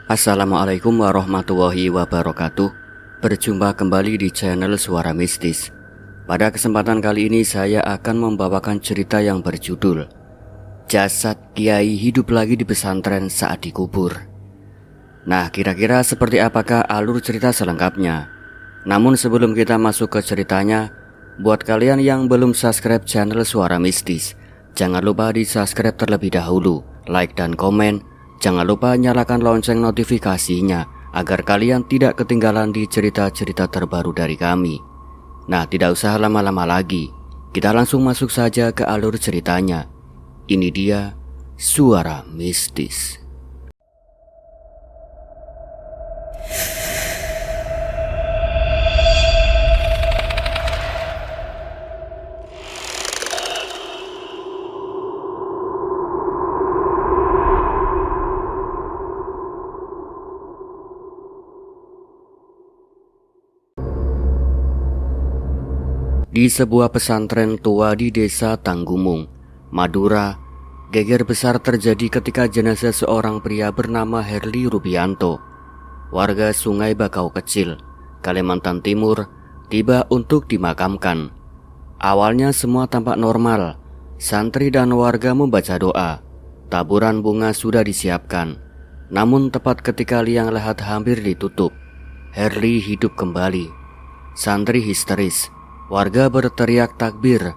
Assalamualaikum warahmatullahi wabarakatuh. Berjumpa kembali di channel Suara Mistis. Pada kesempatan kali ini saya akan membawakan cerita yang berjudul Jasad Kiai hidup lagi di pesantren saat dikubur. Nah, kira-kira seperti apakah alur cerita selengkapnya? Namun sebelum kita masuk ke ceritanya, buat kalian yang belum subscribe channel Suara Mistis, jangan lupa di subscribe terlebih dahulu, like dan komen. Jangan lupa nyalakan lonceng notifikasinya agar kalian tidak ketinggalan di cerita-cerita terbaru dari kami. Nah, tidak usah lama-lama lagi, kita langsung masuk saja ke alur ceritanya. Ini dia Suara Mistis. Di sebuah pesantren tua di desa Tanggumung, Madura, geger besar terjadi ketika jenazah seorang pria bernama Herli Rubianto, warga Sungai Bakau Kecil, Kalimantan Timur, tiba untuk dimakamkan. Awalnya semua tampak normal, santri dan warga membaca doa, taburan bunga sudah disiapkan. Namun tepat ketika liang lahat hampir ditutup, Herli hidup kembali. Santri histeris, warga berteriak takbir.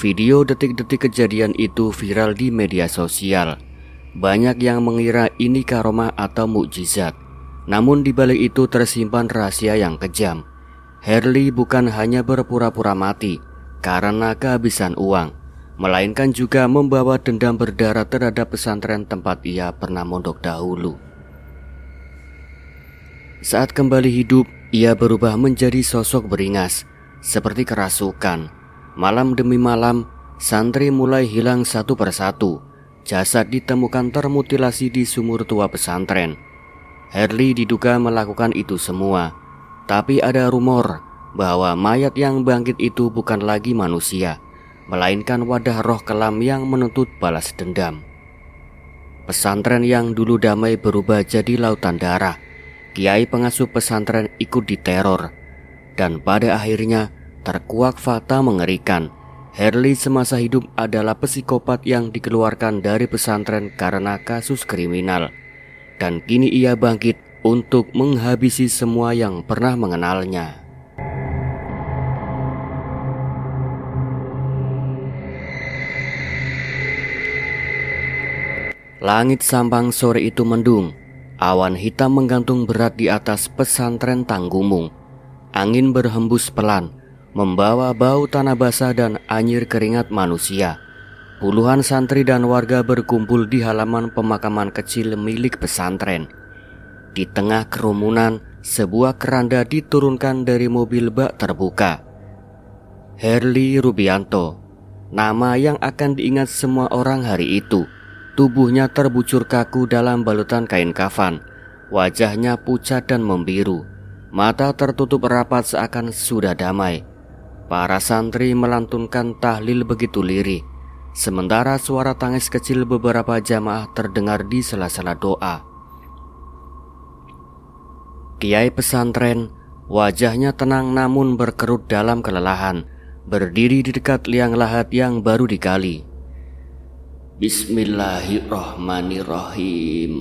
Video detik-detik kejadian itu viral di media sosial. Banyak yang mengira ini karomah atau mukjizat. Namun di balik itu tersimpan rahasia yang kejam. Herli bukan hanya berpura-pura mati karena kehabisan uang, melainkan juga membawa dendam berdarah terhadap pesantren tempat ia pernah mondok dahulu. Saat kembali hidup, ia berubah menjadi sosok beringas, seperti kerasukan. Malam demi malam, santri mulai hilang satu persatu. Jasad ditemukan termutilasi di sumur tua pesantren. Herli diduga melakukan itu semua. Tapi ada rumor bahwa mayat yang bangkit itu bukan lagi manusia, melainkan wadah roh kelam yang menuntut balas dendam. Pesantren yang dulu damai berubah jadi lautan darah. Kiai pengasuh pesantren ikut diteror. Dan pada akhirnya terkuak fakta mengerikan. Herli semasa hidup adalah psikopat yang dikeluarkan dari pesantren karena kasus kriminal. Dan kini ia bangkit untuk menghabisi semua yang pernah mengenalnya. Langit Sampang sore itu mendung. Awan hitam menggantung berat di atas pesantren Tanggumung. Angin berhembus pelan, membawa bau tanah basah dan anyir keringat manusia. Puluhan santri dan warga berkumpul di halaman pemakaman kecil milik pesantren. Di tengah kerumunan, sebuah keranda diturunkan dari mobil bak terbuka. Herli Rubianto, nama yang akan diingat semua orang hari itu. Tubuhnya terbujur kaku dalam balutan kain kafan. Wajahnya pucat dan membiru. Mata tertutup rapat seakan sudah damai. Para santri melantunkan tahlil begitu lirih, sementara suara tangis kecil beberapa jamaah terdengar di sela-sela doa. Kiai pesantren, wajahnya tenang namun berkerut dalam kelelahan, berdiri di dekat liang lahat yang baru digali. Bismillahirrahmanirrahim,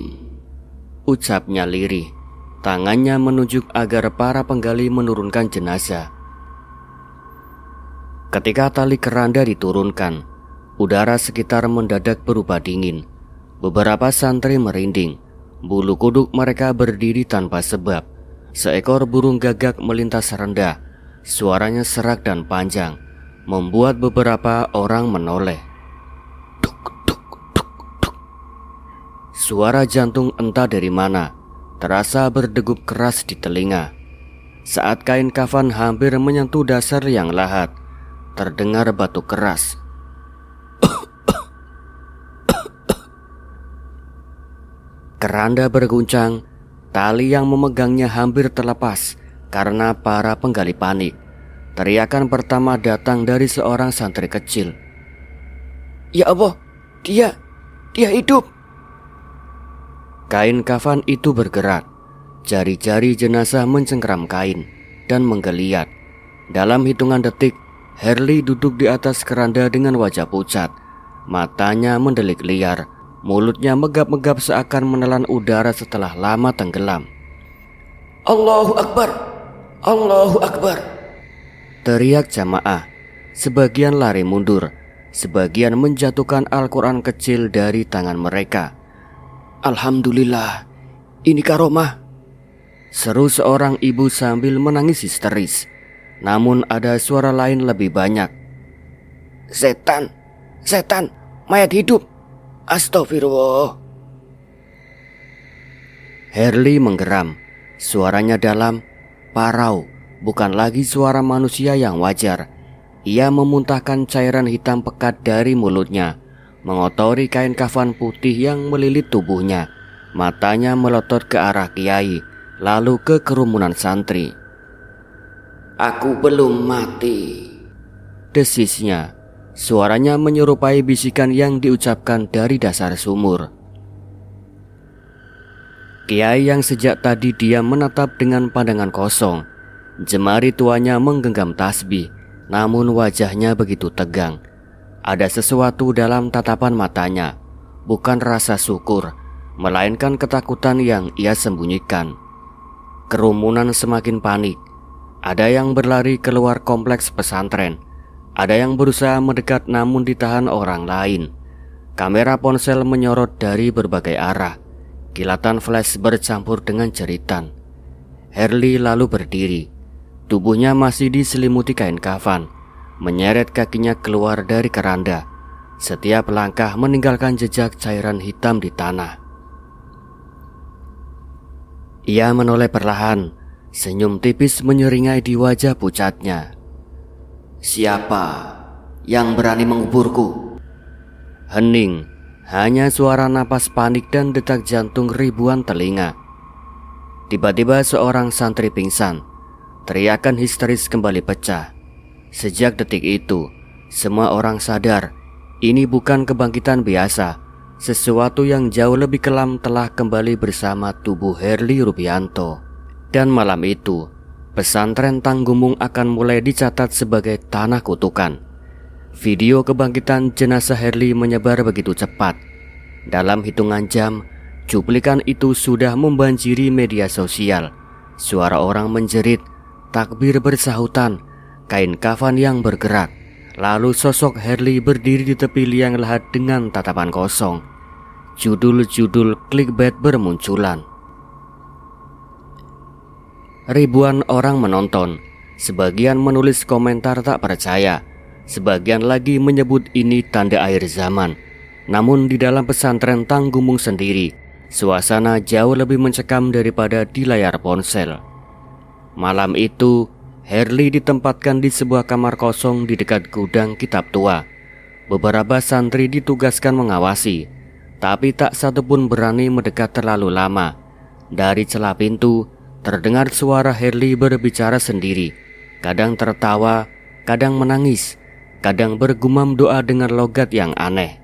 ucapnya lirih. Tangannya menunjuk agar para penggali menurunkan jenazah. Ketika tali keranda diturunkan, udara sekitar mendadak berubah dingin. Beberapa santri merinding. Bulu kuduk mereka berdiri tanpa sebab. Seekor burung gagak melintas rendah. Suaranya serak dan panjang, membuat beberapa orang menoleh. Suara jantung entah dari mana terasa berdegup keras di telinga. Saat kain kafan hampir menyentuh dasar liang lahat, terdengar batuk keras. Keranda berguncang, tali yang memegangnya hampir terlepas karena para penggali panik. Teriakan pertama datang dari seorang santri kecil. "Ya Allah, dia hidup!" Kain kafan itu bergerak. Jari-jari jenazah mencengkeram kain dan menggeliat. Dalam hitungan detik, Herli duduk di atas keranda dengan wajah pucat. Matanya mendelik liar, mulutnya megap-megap seakan menelan udara setelah lama tenggelam. "Allahu Akbar! Allahu Akbar!" teriak jamaah. Sebagian lari mundur, sebagian menjatuhkan Al-Quran kecil dari tangan mereka. "Alhamdulillah, ini karomah!" seru seorang ibu sambil menangis histeris. Namun ada suara lain lebih banyak. "Setan! Setan! Mayat hidup! Astagfirullah!" Herli menggeram. Suaranya dalam, parau, bukan lagi suara manusia yang wajar. Ia memuntahkan cairan hitam pekat dari mulutnya, mengotori kain kafan putih yang melilit tubuhnya. Matanya melotot ke arah kiai, lalu ke kerumunan santri. "Aku belum mati," desisnya. Suaranya menyerupai bisikan yang diucapkan dari dasar sumur. Kiai yang sejak tadi diam menatap dengan pandangan kosong. Jemari tuanya menggenggam tasbih, namun wajahnya begitu tegang. Ada sesuatu dalam tatapan matanya, bukan rasa syukur, melainkan ketakutan yang ia sembunyikan. Kerumunan semakin panik. Ada yang berlari keluar kompleks pesantren. Ada yang berusaha mendekat namun ditahan orang lain. Kamera ponsel menyorot dari berbagai arah. Kilatan flash bercampur dengan jeritan. Herli lalu berdiri. Tubuhnya masih diselimuti kain kafan. Menyeret kakinya keluar dari keranda. Setiap langkah meninggalkan jejak cairan hitam di tanah. Ia menoleh perlahan. Senyum tipis menyeringai di wajah pucatnya. "Siapa yang berani menguburku?" Hening, hanya suara napas panik dan detak jantung ribuan telinga. Tiba-tiba seorang santri pingsan. Teriakan histeris kembali pecah. Sejak detik itu, semua orang sadar ini bukan kebangkitan biasa. Sesuatu yang jauh lebih kelam telah kembali bersama tubuh Herli Rubianto. Dan malam itu, pesantren Tanggumung akan mulai dicatat sebagai tanah kutukan. Video kebangkitan jenazah Herli menyebar begitu cepat. Dalam hitungan jam, cuplikan itu sudah membanjiri media sosial. Suara orang menjerit, takbir bersahutan, kain kafan yang bergerak. Lalu sosok Herli berdiri di tepi liang lahat dengan tatapan kosong. Judul-judul clickbait bermunculan. Ribuan orang menonton. Sebagian menulis komentar tak percaya. Sebagian lagi menyebut ini tanda akhir zaman. Namun di dalam pesantren Tanggumung sendiri, suasana jauh lebih mencekam daripada di layar ponsel. Malam itu, Herli ditempatkan di sebuah kamar kosong di dekat gudang kitab tua. Beberapa santri ditugaskan mengawasi, tapi tak satu pun berani mendekat terlalu lama. Dari celah pintu, terdengar suara Herli berbicara sendiri. Kadang tertawa, kadang menangis, kadang bergumam doa dengan logat yang aneh.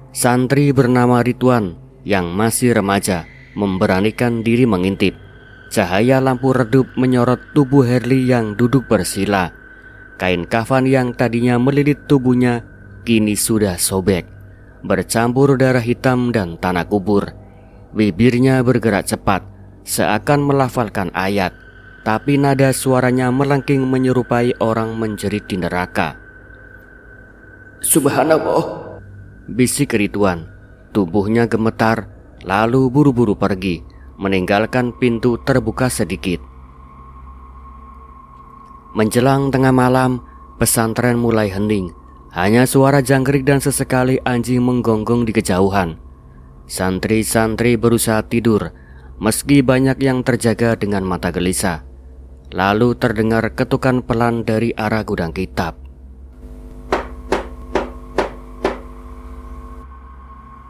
Santri bernama Ridwan yang masih remaja memberanikan diri mengintip. Cahaya lampu redup menyorot tubuh Herli yang duduk bersila. Kain kafan yang tadinya melilit tubuhnya kini sudah sobek, bercampur darah hitam dan tanah kubur. Bibirnya bergerak cepat, seakan melafalkan ayat, tapi nada suaranya melengking menyerupai orang menjerit di neraka. "Subhanallah," bisik Ridwan. Tubuhnya gemetar, lalu buru-buru pergi, meninggalkan pintu terbuka sedikit. Menjelang tengah malam, pesantren mulai hening. Hanya suara jangkrik dan sesekali anjing menggonggong di kejauhan. Santri-santri berusaha tidur, meski banyak yang terjaga dengan mata gelisah. Lalu terdengar ketukan pelan dari arah gudang kitab.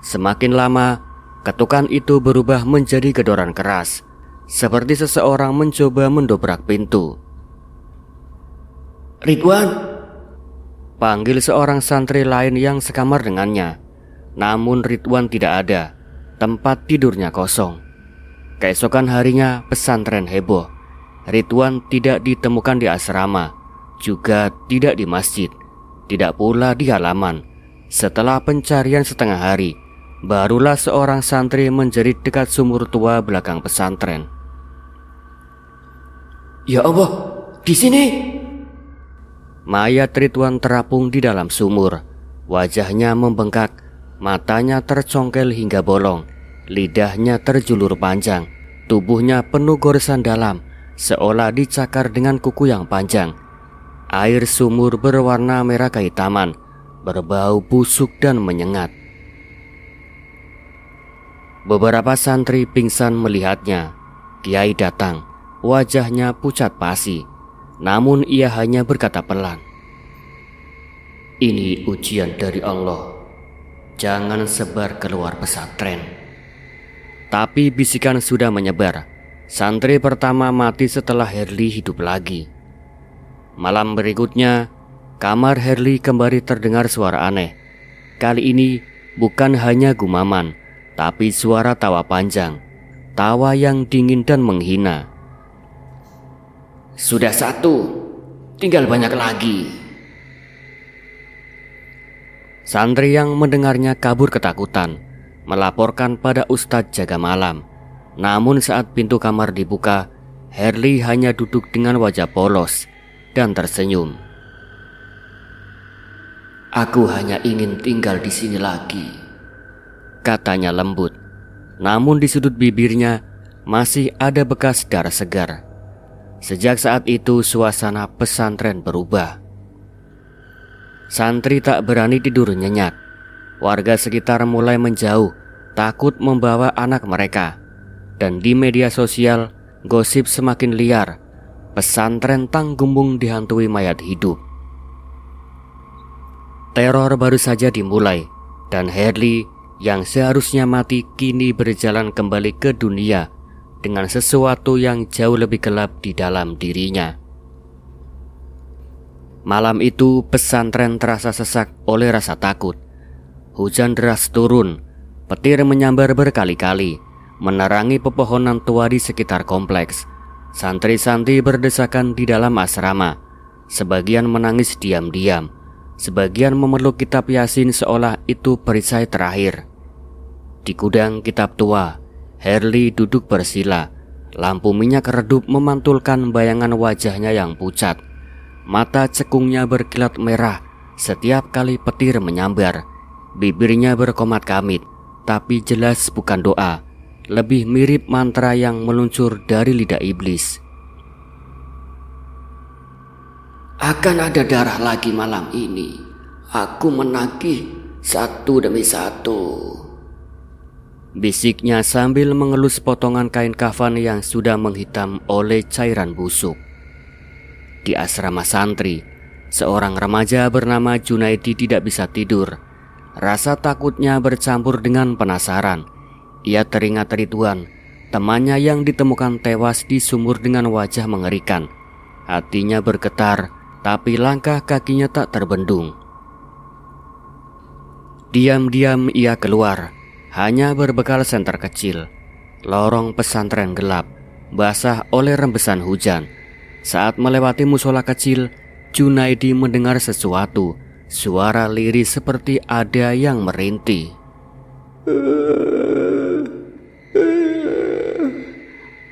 Semakin lama, ketukan itu berubah menjadi gedoran keras, seperti seseorang mencoba mendobrak pintu. "Ridwan!" panggil seorang santri lain yang sekamar dengannya. Namun Ridwan tidak ada. tempat tidurnya kosong. Keesokan harinya pesantren heboh. Ridwan tidak ditemukan di asrama, juga tidak di masjid, tidak pula di halaman. Setelah pencarian setengah hari, barulah seorang santri menjerit dekat sumur tua belakang pesantren. "Ya Allah, di sini!" Mayat Ridwan terapung di dalam sumur. Wajahnya membengkak, matanya tercongkel hingga bolong, lidahnya terjulur panjang, tubuhnya penuh goresan dalam, seolah dicakar dengan kuku yang panjang. Air sumur berwarna merah kehitaman, berbau busuk dan menyengat. Beberapa santri pingsan melihatnya. Kiai datang, wajahnya pucat pasi, namun ia hanya berkata pelan, "Ini ujian dari Allah. Jangan sebar keluar pesantren." Tapi bisikan sudah menyebar. Santri pertama mati setelah Herli hidup lagi. Malam berikutnya, kamar Herli kembali terdengar suara aneh. Kali ini bukan hanya gumaman, tapi suara tawa panjang, tawa yang dingin dan menghina. "Sudah satu, tinggal banyak lagi." Santri yang mendengarnya kabur ketakutan, melaporkan pada Ustadz jaga malam. Namun saat pintu kamar dibuka, Herli hanya duduk dengan wajah polos dan tersenyum. "Aku hanya ingin tinggal di sini lagi," katanya lembut. Namun di sudut bibirnya masih ada bekas darah segar. Sejak saat itu suasana pesantren berubah. Santri tak berani tidur nyenyak. Warga sekitar mulai menjauh, takut membawa anak mereka. Dan di media sosial, gosip semakin liar. Pesantren Tanggumbung dihantui mayat hidup. Teror baru saja dimulai, dan Herli yang seharusnya mati kini berjalan kembali ke dunia dengan sesuatu yang jauh lebih gelap di dalam dirinya. Malam itu pesantren terasa sesak oleh rasa takut. Hujan deras turun, petir menyambar berkali-kali, menerangi pepohonan tua di sekitar kompleks. Santri-santri berdesakan di dalam asrama. Sebagian menangis diam-diam, sebagian memeluk kitab Yasin seolah itu perisai terakhir. Di gudang kitab tua, Herli duduk bersila. Lampu minyak redup memantulkan bayangan wajahnya yang pucat. Mata cekungnya berkilat merah setiap kali petir menyambar. Bibirnya berkomat kamit, tapi jelas bukan doa. Lebih mirip mantra yang meluncur dari lidah iblis. "Akan ada darah lagi malam ini. Aku menagih satu demi satu," bisiknya sambil mengelus potongan kain kafan yang sudah menghitam oleh cairan busuk. Di asrama santri, seorang remaja bernama Junaidi tidak bisa tidur. Rasa takutnya bercampur dengan penasaran. Ia teringat Ridwan, temannya yang ditemukan tewas di sumur dengan wajah mengerikan. Hatinya bergetar, tapi langkah kakinya tak terbendung. Diam-diam ia keluar, hanya berbekal senter kecil. Lorong pesantren gelap, basah oleh rembesan hujan. Saat melewati musola kecil, Junaidi mendengar sesuatu, suara lirih seperti ada yang merintih.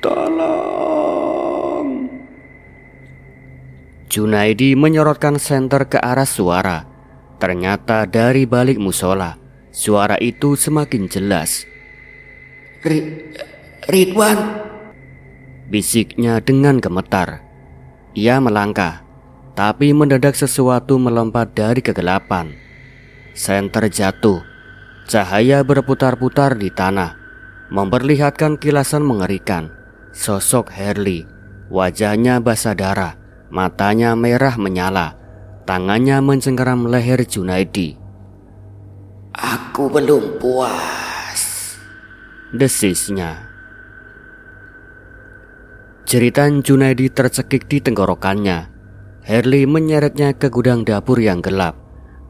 "Tolong!" Junaidi menyorotkan senter ke arah suara. Ternyata dari balik musola, suara itu semakin jelas. Ridwan!" bisiknya dengan gemetar. Ia melangkah, tapi mendadak sesuatu melompat dari kegelapan. Senter jatuh, cahaya berputar-putar di tanah, memperlihatkan kilasan mengerikan. Sosok Herli, wajahnya basah darah, matanya merah menyala, tangannya mencengkeram leher Junaidi. "Aku belum puas," desisnya. Jeritan Junaidi tercekik di tenggorokannya. Herli menyeretnya ke gudang dapur yang gelap.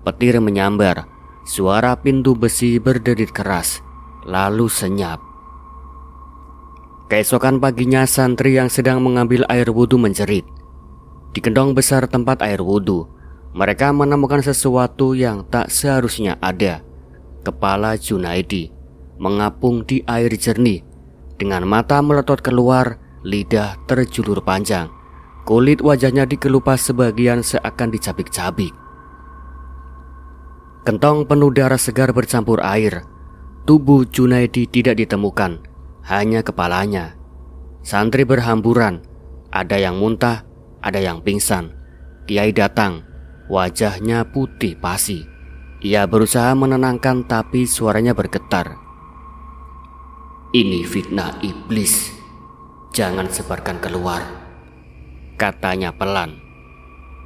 Petir menyambar, suara pintu besi berderit keras. lalu senyap. Keesokan paginya santri yang sedang mengambil air wudhu menjerit. Di kendong besar tempat air wudhu, mereka menemukan sesuatu yang tak seharusnya ada. Kepala Junaidi mengapung di air jernih, dengan mata meletot keluar, lidah terjulur panjang. Kulit wajahnya dikelupas sebagian seakan dicabik-cabik. Kentong penuh darah segar bercampur air. Tubuh Junaidi tidak ditemukan, hanya kepalanya. Santri berhamburan, ada yang muntah, ada yang pingsan. Kiai datang, wajahnya putih pasi. Ia berusaha menenangkan tapi suaranya bergetar. "Ini fitnah iblis, jangan sebarkan keluar," katanya pelan.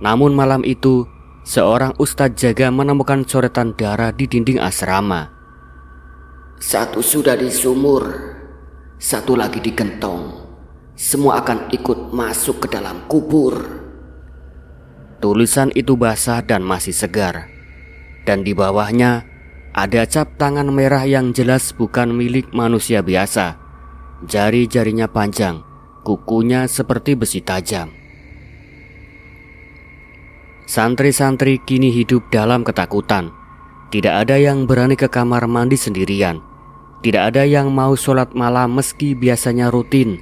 Namun malam itu, seorang ustadz jaga menemukan coretan darah di dinding asrama. "Satu sudah di sumur, satu lagi di gentong. Semua akan ikut masuk ke dalam kubur." Tulisan itu basah dan masih segar, dan di bawahnya ada cap tangan merah yang jelas bukan milik manusia biasa. Jari-jarinya panjang, kukunya seperti besi tajam. Santri-santri kini hidup dalam ketakutan. Tidak ada yang berani ke kamar mandi sendirian. Tidak ada yang mau sholat malam meski biasanya rutin.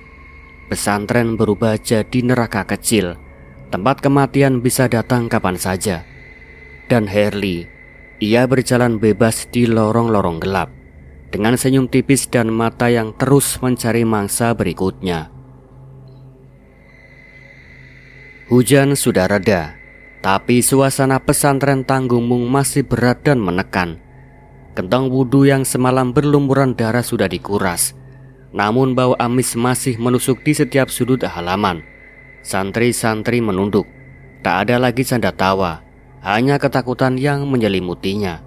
Pesantren berubah jadi neraka kecil. Tempat kematian bisa datang kapan saja. Dan Herli, ia berjalan bebas di lorong-lorong gelap, dengan senyum tipis dan mata yang terus mencari mangsa berikutnya. Hujan sudah reda, tapi suasana pesantren Tanggumung masih berat dan menekan. Kentong wudhu yang semalam berlumuran darah sudah dikuras, namun bau amis masih menusuk di setiap sudut halaman. Santri-santri menunduk, tak ada lagi canda tawa, hanya ketakutan yang menyelimutinya.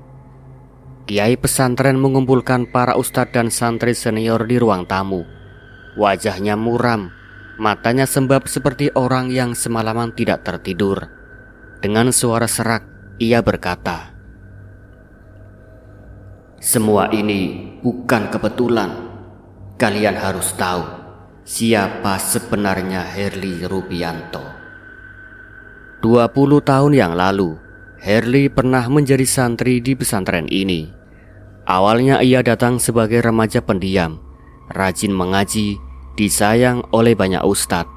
Kiai pesantren mengumpulkan para ustadz dan santri senior di ruang tamu. Wajahnya muram, matanya sembab seperti orang yang semalaman tidak tertidur. Dengan suara serak, ia berkata, "Semua ini bukan kebetulan. Kalian harus tahu siapa sebenarnya Herli Rubianto." 20 tahun yang lalu, Herli pernah menjadi santri di pesantren ini. Awalnya ia datang sebagai remaja pendiam, rajin mengaji, disayang oleh banyak ustadz.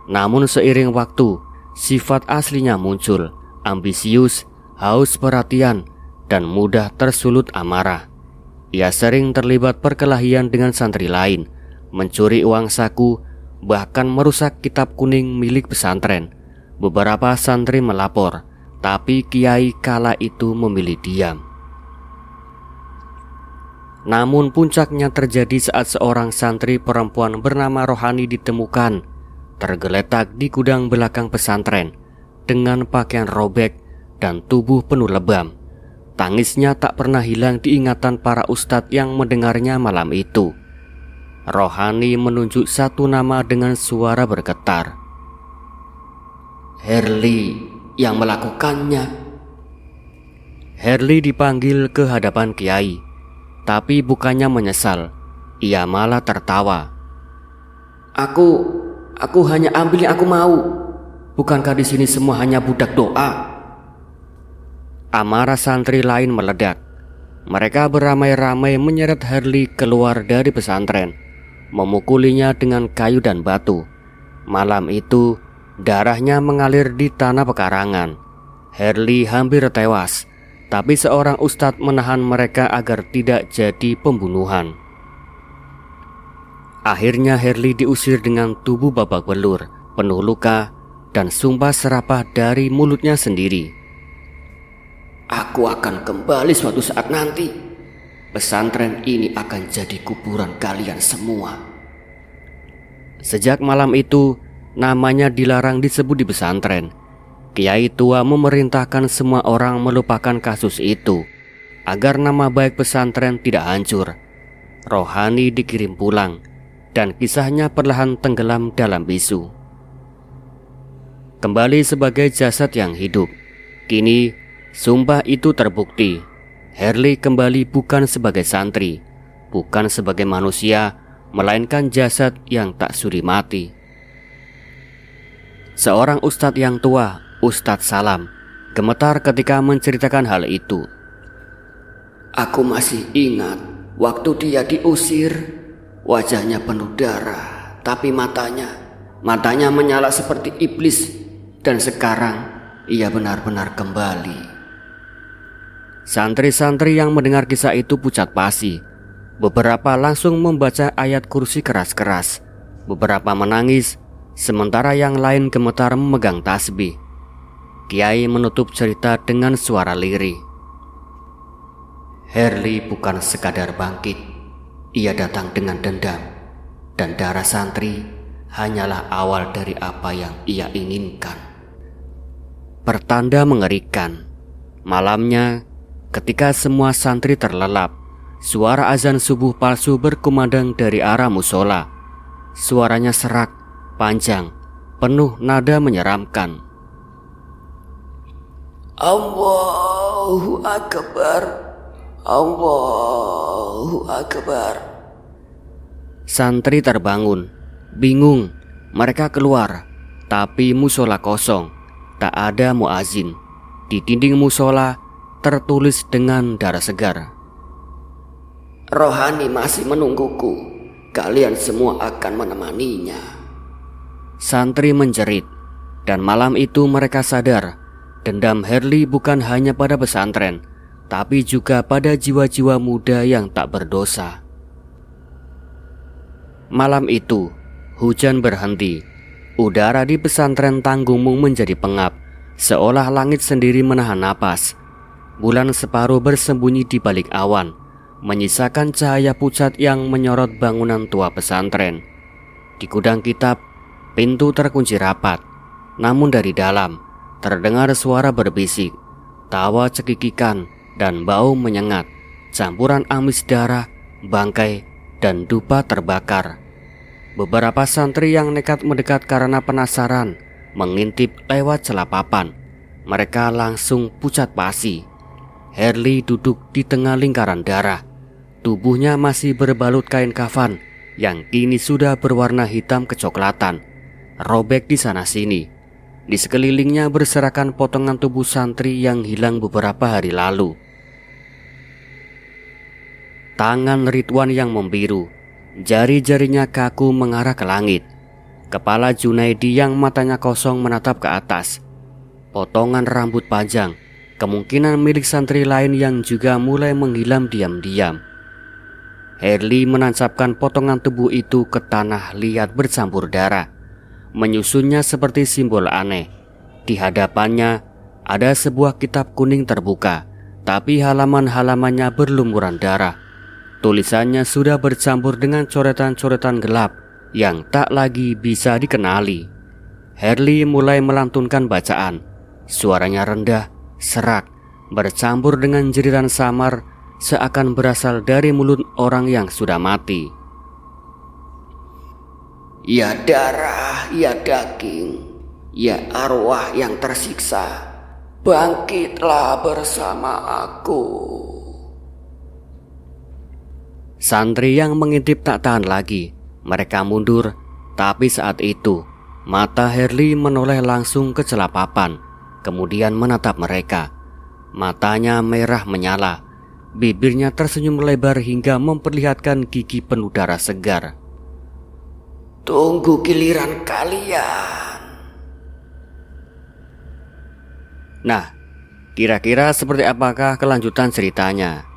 Namun seiring waktu, sifat aslinya muncul, ambisius, haus perhatian, dan mudah tersulut amarah. Ia sering terlibat perkelahian dengan santri lain, mencuri uang saku, bahkan merusak kitab kuning milik pesantren. Beberapa santri melapor, tapi kiai kala itu memilih diam. Namun puncaknya terjadi saat seorang santri perempuan bernama Rohani ditemukan tergeletak di gudang belakang pesantren dengan pakaian robek dan tubuh penuh lebam. Tangisnya tak pernah hilang di ingatan para ustadz yang mendengarnya malam itu. Rohani menunjuk satu nama dengan suara bergetar. "Herli yang melakukannya." Herli dipanggil ke hadapan kiai, tapi bukannya menyesal, ia malah tertawa. Aku hanya ambil yang aku mau. Bukankah di sini semua hanya budak doa?" Amarah santri lain meledak. Mereka beramai-ramai menyeret Herli keluar dari pesantren, memukulinya dengan kayu dan batu. Malam itu, darahnya mengalir di tanah pekarangan. Herli hampir tewas, tapi seorang ustadz menahan mereka agar tidak jadi pembunuhan. Akhirnya Herli diusir dengan tubuh babak belur, penuh luka, dan sumpah serapah dari mulutnya sendiri. "Aku akan kembali suatu saat nanti. Pesantren ini akan jadi kuburan kalian semua." Sejak malam itu, namanya dilarang disebut di pesantren. Kiai tua memerintahkan semua orang melupakan kasus itu, agar nama baik pesantren tidak hancur. Rohani dikirim pulang, dan kisahnya perlahan tenggelam dalam bisu. Kembali sebagai jasad yang hidup, kini sumpah itu terbukti. Herli kembali bukan sebagai santri, bukan sebagai manusia, melainkan jasad yang tak sudi mati. Seorang ustadz yang tua, Ustadz Salam, gemetar ketika menceritakan hal itu. Aku masih ingat waktu dia diusir, wajahnya penuh darah, tapi matanya menyala seperti iblis, dan sekarang ia benar-benar kembali. Santri-santri yang mendengar kisah itu pucat pasi. Beberapa langsung membaca ayat kursi keras-keras. Beberapa menangis, sementara yang lain gemetar memegang tasbih. Kiai menutup cerita dengan suara lirih. Herli bukan sekadar bangkit, ia datang dengan dendam, dan darah santri hanyalah awal dari apa yang ia inginkan. Pertanda mengerikan. Malamnya, ketika semua santri terlelap, suara azan subuh palsu berkumandang dari arah musola. Suaranya serak, panjang, penuh nada menyeramkan. Allahu Akbar, Allahu Akbar. Santri terbangun, bingung. Mereka keluar, tapi musola kosong, tak ada muazin. Di dinding musola tertulis dengan darah segar, Rohani masih menungguku, kalian semua akan menemaninya. Santri menjerit, dan malam itu mereka sadar dendam Herli bukan hanya pada pesantren, tapi juga pada jiwa-jiwa muda yang tak berdosa. Malam itu, hujan berhenti. Udara di pesantren Tanggumung menjadi pengap, seolah langit sendiri menahan napas. Bulan separuh bersembunyi di balik awan, menyisakan cahaya pucat yang menyorot bangunan tua pesantren. Di gudang kitab, pintu terkunci rapat. Namun dari dalam, terdengar suara berbisik, tawa cekikikan, dan bau menyengat, campuran amis darah, bangkai, dan dupa terbakar. Beberapa santri yang nekat mendekat karena penasaran mengintip lewat celah papan. Mereka langsung pucat pasi. Herli duduk di tengah lingkaran darah. Tubuhnya masih berbalut kain kafan yang kini sudah berwarna hitam kecoklatan, robek di sana-sini. Di sekelilingnya berserakan potongan tubuh santri yang hilang beberapa hari lalu. Tangan Ridwan yang membiru, jari-jarinya kaku mengarah ke langit. Kepala Junaidi yang matanya kosong menatap ke atas. Potongan rambut panjang, kemungkinan milik santri lain yang juga mulai menghilang diam-diam. Herli menancapkan potongan tubuh itu ke tanah liat bercampur darah, menyusunnya seperti simbol aneh. Di hadapannya ada sebuah kitab kuning terbuka, tapi halaman-halamannya berlumuran darah. Tulisannya sudah bercampur dengan coretan-coretan gelap yang tak lagi bisa dikenali. Herli mulai melantunkan bacaan. Suaranya rendah, serak, bercampur dengan jeritan samar, seakan berasal dari mulut orang yang sudah mati. Ya darah, ya daging, ya arwah yang tersiksa, bangkitlah bersama aku. Santri yang mengintip tak tahan lagi. Mereka mundur, tapi saat itu mata Herli menoleh langsung ke celah papan, kemudian menatap mereka. Matanya merah menyala, bibirnya tersenyum lebar hingga memperlihatkan gigi penuh darah segar. Tunggu giliran kalian. Nah, kira-kira seperti apakah kelanjutan ceritanya?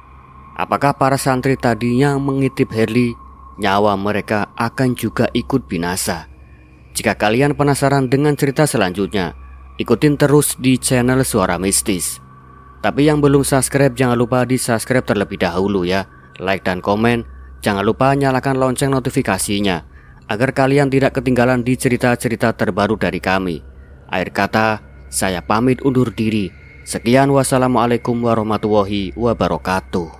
Apakah para santri tadinya mengintip Herli, nyawa mereka akan juga ikut binasa? Jika kalian penasaran dengan cerita selanjutnya, ikutin terus di channel Suara Mistis. Tapi yang belum subscribe jangan lupa di subscribe terlebih dahulu ya. Like dan komen, jangan lupa nyalakan lonceng notifikasinya agar kalian tidak ketinggalan di cerita-cerita terbaru dari kami. Akhir kata, saya pamit undur diri. Sekian, wassalamualaikum warahmatullahi wabarakatuh.